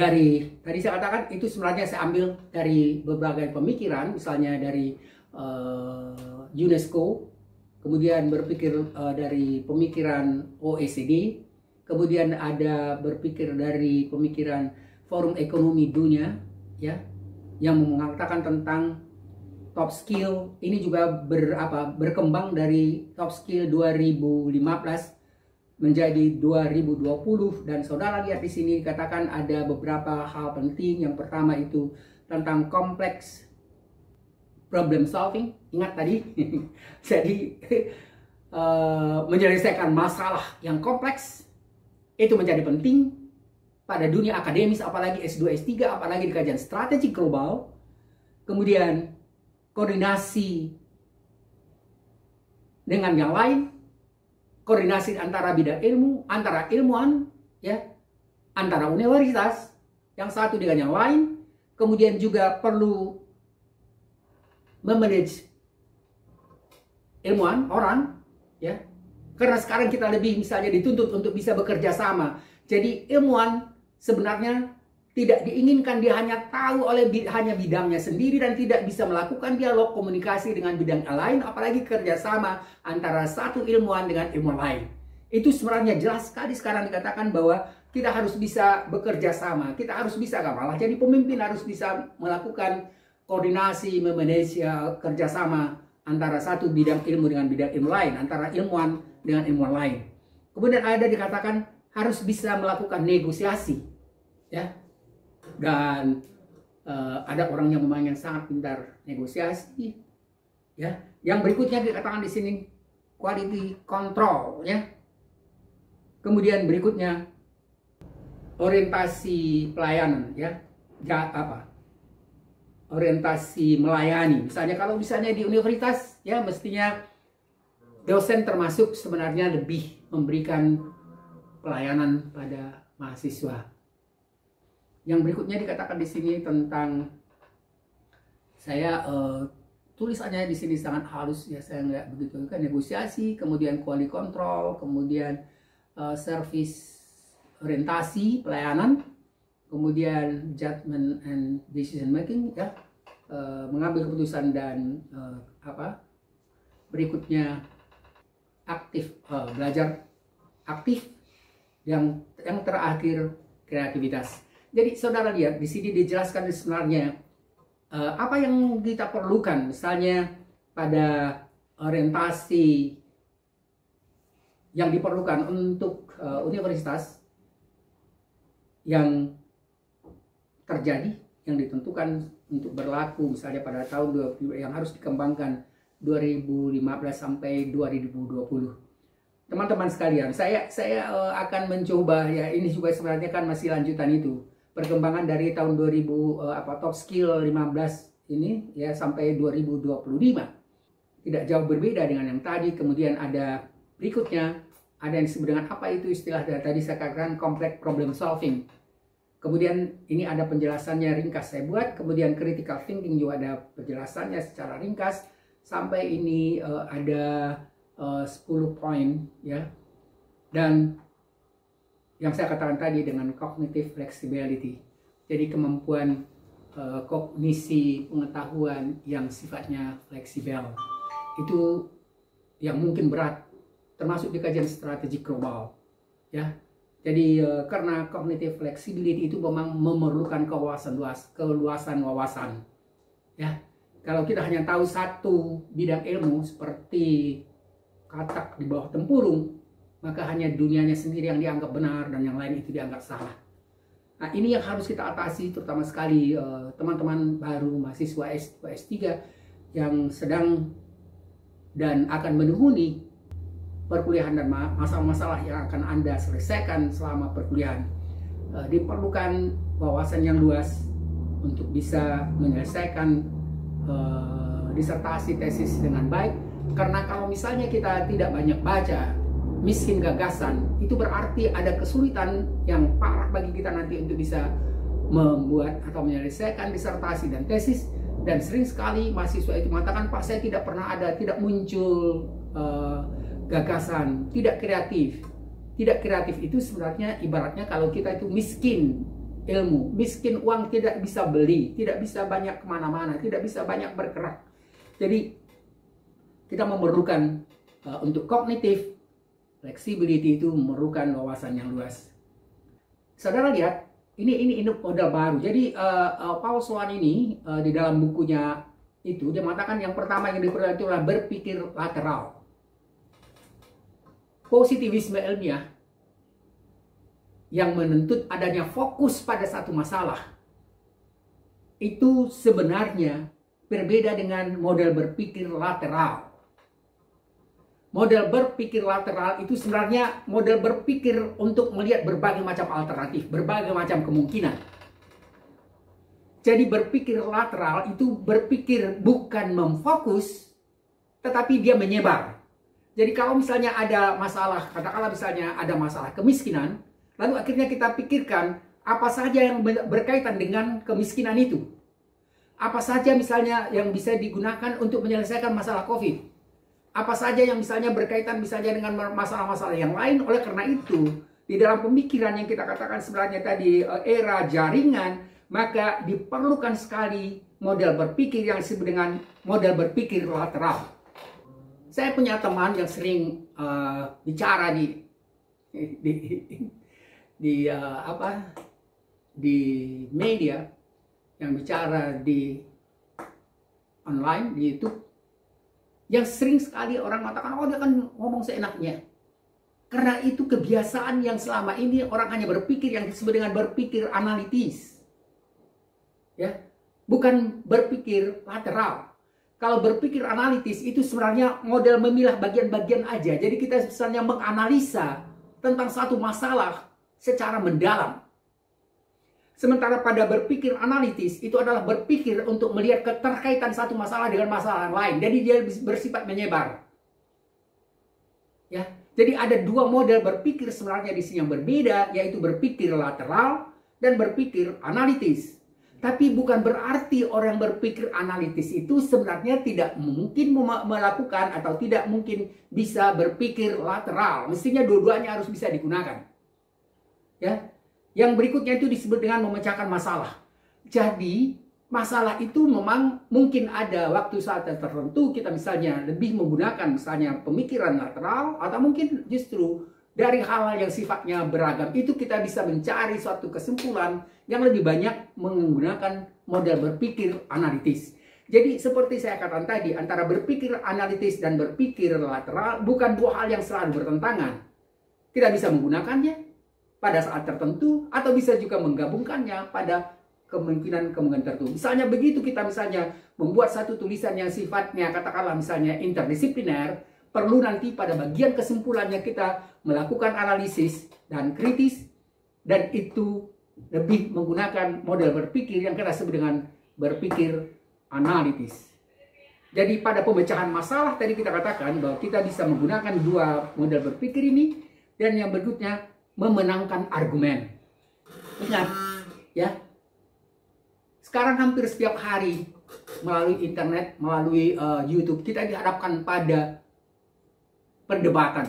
tadi saya katakan itu sebenarnya saya ambil dari berbagai pemikiran, misalnya dari UNESCO, kemudian berpikir dari pemikiran OECD, kemudian ada berpikir dari pemikiran Forum Ekonomi Dunia, ya, yang mengatakan tentang top skill. Ini juga berkembang dari top skill 2015 menjadi 2020, dan saudara lihat di sini dikatakan ada beberapa hal penting. Yang pertama itu tentang complex problem solving. Ingat tadi, jadi menyelesaikan masalah yang kompleks itu menjadi penting pada dunia akademis, apalagi S2, S3, apalagi di kajian strategi global. Kemudian koordinasi dengan yang lain, koordinasi antara bidang ilmu, antara ilmuwan, ya, antara universitas yang satu dengan yang lain. Kemudian juga perlu memanage ilmuwan, orang, ya, karena sekarang kita lebih misalnya dituntut untuk bisa bekerja sama. Jadi ilmuwan sebenarnya tidak diinginkan dia hanya tahu hanya bidangnya sendiri dan tidak bisa melakukan dialog komunikasi dengan bidang lain, apalagi kerjasama antara satu ilmuwan dengan ilmuwan lain. Itu sebenarnya jelas sekali sekarang dikatakan bahwa kita harus bisa bekerja sama, kita harus bisa malah jadi pemimpin harus bisa melakukan koordinasi, memanage kerjasama antara satu bidang ilmu dengan bidang ilmu lain, antara ilmuwan dengan ilmuwan lain. Kemudian ada dikatakan harus bisa melakukan negosiasi, ya. Dan ada orang yang memang yang sangat pintar negosiasi, ya. Yang berikutnya dikatakan di sini quality control, ya. Kemudian berikutnya orientasi pelayanan, ya. Orientasi melayani. Misalnya kalau misalnya di universitas, ya, mestinya dosen termasuk sebenarnya lebih memberikan pelayanan pada mahasiswa. Yang berikutnya dikatakan di sini tentang, saya tulisannya di sini sangat halus, ya, saya nggak begitu kan, negosiasi, kemudian quality control, kemudian service orientasi pelayanan, kemudian judgment and decision making, ya, mengambil keputusan, dan berikutnya aktif, belajar aktif, yang terakhir kreativitas. Jadi saudara lihat di sini dijelaskan sebenarnya apa yang kita perlukan, misalnya pada orientasi yang diperlukan untuk universitas yang terjadi, yang ditentukan untuk berlaku misalnya pada tahun 20, yang harus dikembangkan 2015 sampai 2020. Teman-teman sekalian, saya akan mencoba, ya, ini juga sebenarnya kan masih lanjutan itu. Perkembangan dari tahun 2000 top skill 15 ini, ya, sampai 2025. Tidak jauh berbeda dengan yang tadi. Kemudian ada berikutnya, ada yang disebut dengan apa itu istilah dari tadi saya katakan complex problem solving. Kemudian ini ada penjelasannya ringkas saya buat. Kemudian critical thinking juga ada penjelasannya secara ringkas. Sampai ini ada 10 poin, ya. Dan yang saya katakan tadi dengan cognitive flexibility, jadi kemampuan kognisi pengetahuan yang sifatnya fleksibel, itu yang mungkin berat, termasuk di kajian strategi global, ya. Jadi karena cognitive flexibility itu memang memerlukan keluasan wawasan, ya. Kalau kita hanya tahu satu bidang ilmu seperti katak di bawah tempurung, maka hanya dunianya sendiri yang dianggap benar dan yang lain itu dianggap salah. Nah, ini yang harus kita atasi, terutama sekali teman-teman baru mahasiswa S2, S3 yang sedang dan akan menghuni perkuliahan dan masalah-masalah yang akan Anda selesaikan selama perkuliahan. Diperlukan wawasan yang luas untuk bisa menyelesaikan disertasi tesis dengan baik. Karena kalau misalnya kita tidak banyak baca, miskin gagasan, itu berarti ada kesulitan yang parah bagi kita nanti untuk bisa membuat atau menyelesaikan disertasi dan tesis. Dan sering sekali mahasiswa itu mengatakan, Pak, saya tidak pernah ada, tidak muncul gagasan, tidak kreatif. Tidak kreatif itu sebenarnya ibaratnya kalau kita itu miskin ilmu, miskin uang, tidak bisa beli, tidak bisa banyak kemana-mana, tidak bisa banyak bergerak. Jadi kita memerlukan untuk kognitif flexibility itu memerlukan wawasan yang luas. Saudara lihat, ini model baru. Jadi Paul Swan ini di dalam bukunya itu dia mengatakan yang pertama yang diperlukan itu adalah berpikir lateral. Positivisme ilmiah yang menuntut adanya fokus pada satu masalah itu sebenarnya berbeda dengan model berpikir lateral. Model berpikir lateral itu sebenarnya model berpikir untuk melihat berbagai macam alternatif, berbagai macam kemungkinan. Jadi berpikir lateral itu berpikir bukan memfokus, tetapi dia menyebar. Jadi kalau misalnya ada masalah, katakanlah misalnya ada masalah kemiskinan, lalu akhirnya kita pikirkan apa saja yang berkaitan dengan kemiskinan itu. Apa saja misalnya yang bisa digunakan untuk menyelesaikan masalah COVID. Apa saja yang misalnya berkaitan misalnya dengan masalah-masalah yang lain. Oleh karena itu, di dalam pemikiran yang kita katakan sebenarnya tadi era jaringan, maka diperlukan sekali model berpikir yang disebut dengan model berpikir lateral. Saya punya teman yang sering bicara di media, yang bicara di online, di YouTube, yang sering sekali orang mengatakan, oh dia kan ngomong seenaknya. Karena itu kebiasaan yang selama ini orang hanya berpikir yang disebut dengan berpikir analitis. Ya, bukan berpikir lateral. Kalau berpikir analitis itu sebenarnya model memilah bagian-bagian aja. Jadi kita misalnya menganalisa tentang satu masalah secara mendalam. Sementara pada berpikir analitis itu adalah berpikir untuk melihat keterkaitan satu masalah dengan masalah lain. Jadi dia bersifat menyebar. Ya, jadi ada dua model berpikir sebenarnya di sini yang berbeda, yaitu berpikir lateral dan berpikir analitis. Tapi bukan berarti orang berpikir analitis itu sebenarnya tidak mungkin melakukan atau tidak mungkin bisa berpikir lateral. Mestinya dua-duanya harus bisa digunakan. Ya. Yang berikutnya itu disebut dengan memecahkan masalah. Jadi masalah itu memang mungkin ada waktu saat tertentu kita misalnya lebih menggunakan misalnya pemikiran lateral, atau mungkin justru dari hal-hal yang sifatnya beragam itu kita bisa mencari suatu kesimpulan yang lebih banyak menggunakan model berpikir analitis. Jadi seperti saya katakan tadi, antara berpikir analitis dan berpikir lateral bukan dua hal yang selalu bertentangan. Kita bisa menggunakannya pada saat tertentu atau bisa juga menggabungkannya pada kemungkinan-kemungkinan tertentu. Misalnya begitu kita misalnya membuat satu tulisan yang sifatnya katakanlah misalnya interdisipliner, perlu nanti pada bagian kesimpulannya kita melakukan analisis dan kritis, dan itu lebih menggunakan model berpikir yang kita sebut dengan berpikir analitis. Jadi pada pemecahan masalah tadi kita katakan bahwa kita bisa menggunakan dua model berpikir ini, dan yang berikutnya memenangkan argumen. Ingat ya, sekarang hampir setiap hari melalui internet, melalui YouTube, kita dihadapkan pada perdebatan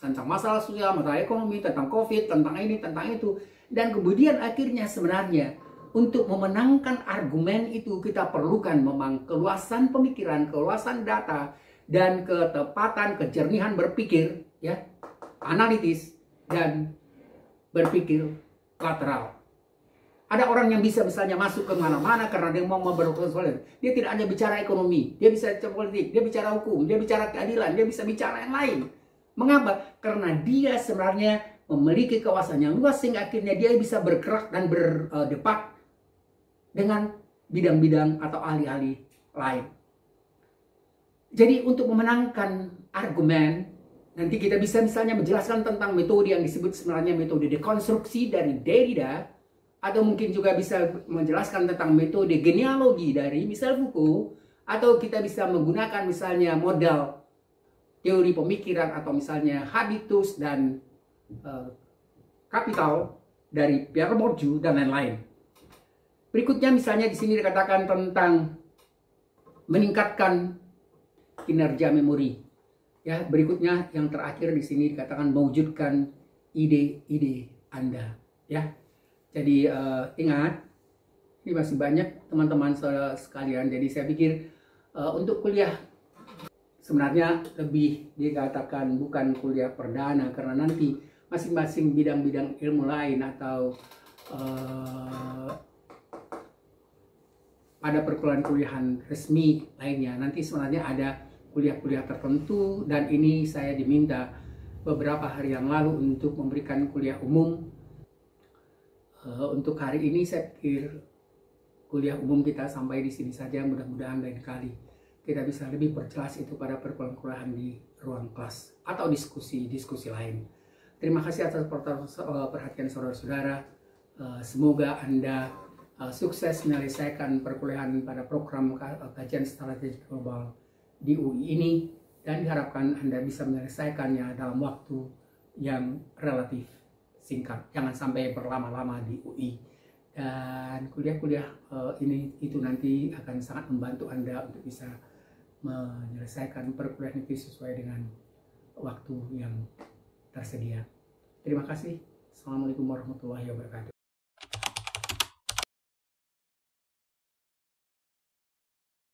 tentang masalah sosial, masalah ekonomi, tentang COVID, tentang ini, tentang itu. Dan kemudian akhirnya sebenarnya untuk memenangkan argumen itu kita perlukan memang keluasan pemikiran, keluasan data, dan ketepatan, kejernihan berpikir, ya, analitis, dan berpikir lateral. Ada orang yang bisa misalnya masuk ke mana-mana karena dia mau berkonsultasi. Dia tidak hanya bicara ekonomi, dia bisa bicara politik, dia bicara hukum, dia bicara keadilan, dia bisa bicara yang lain. Mengapa? Karena dia sebenarnya memiliki kawasan yang luas sehingga akhirnya dia bisa bergerak dan berdebat dengan bidang-bidang atau ahli-ahli lain. Jadi untuk memenangkan argumen, nanti kita bisa misalnya menjelaskan tentang metode yang disebut sebenarnya metode dekonstruksi dari Derrida, atau mungkin juga bisa menjelaskan tentang metode genealogi dari Michel Foucault, atau kita bisa menggunakan misalnya model teori pemikiran atau misalnya habitus dan kapital dari Pierre Bourdieu dan lain-lain. Berikutnya misalnya di sini dikatakan tentang meningkatkan kinerja memori. Ya, berikutnya yang terakhir di sini dikatakan mewujudkan ide-ide Anda, ya. Jadi ingat, ini masih banyak teman-teman sekalian. Jadi saya pikir untuk kuliah sebenarnya lebih dikatakan bukan kuliah perdana, karena nanti masing-masing bidang-bidang ilmu lain atau pada perguruan kuliahan resmi lainnya nanti sebenarnya ada kuliah-kuliah tertentu, dan ini saya diminta beberapa hari yang lalu untuk memberikan kuliah umum. Untuk hari ini saya pikir kuliah umum kita sampai di sini saja. Mudah-mudahan lain kali kita bisa lebih perjelas itu pada perguruan kuliahan di ruang kelas atau diskusi lain. Terima kasih atas perhatian saudara-saudara. Semoga Anda sukses menyelesaikan perkuliahan pada program kajian strategi global di UI ini, dan diharapkan Anda bisa menyelesaikannya dalam waktu yang relatif singkat. Jangan sampai berlama-lama di UI. Dan kuliah-kuliah ini itu nanti akan sangat membantu Anda untuk bisa menyelesaikan perkuliahan itu sesuai dengan waktu yang tersedia. Terima kasih. Assalamualaikum warahmatullahi wabarakatuh.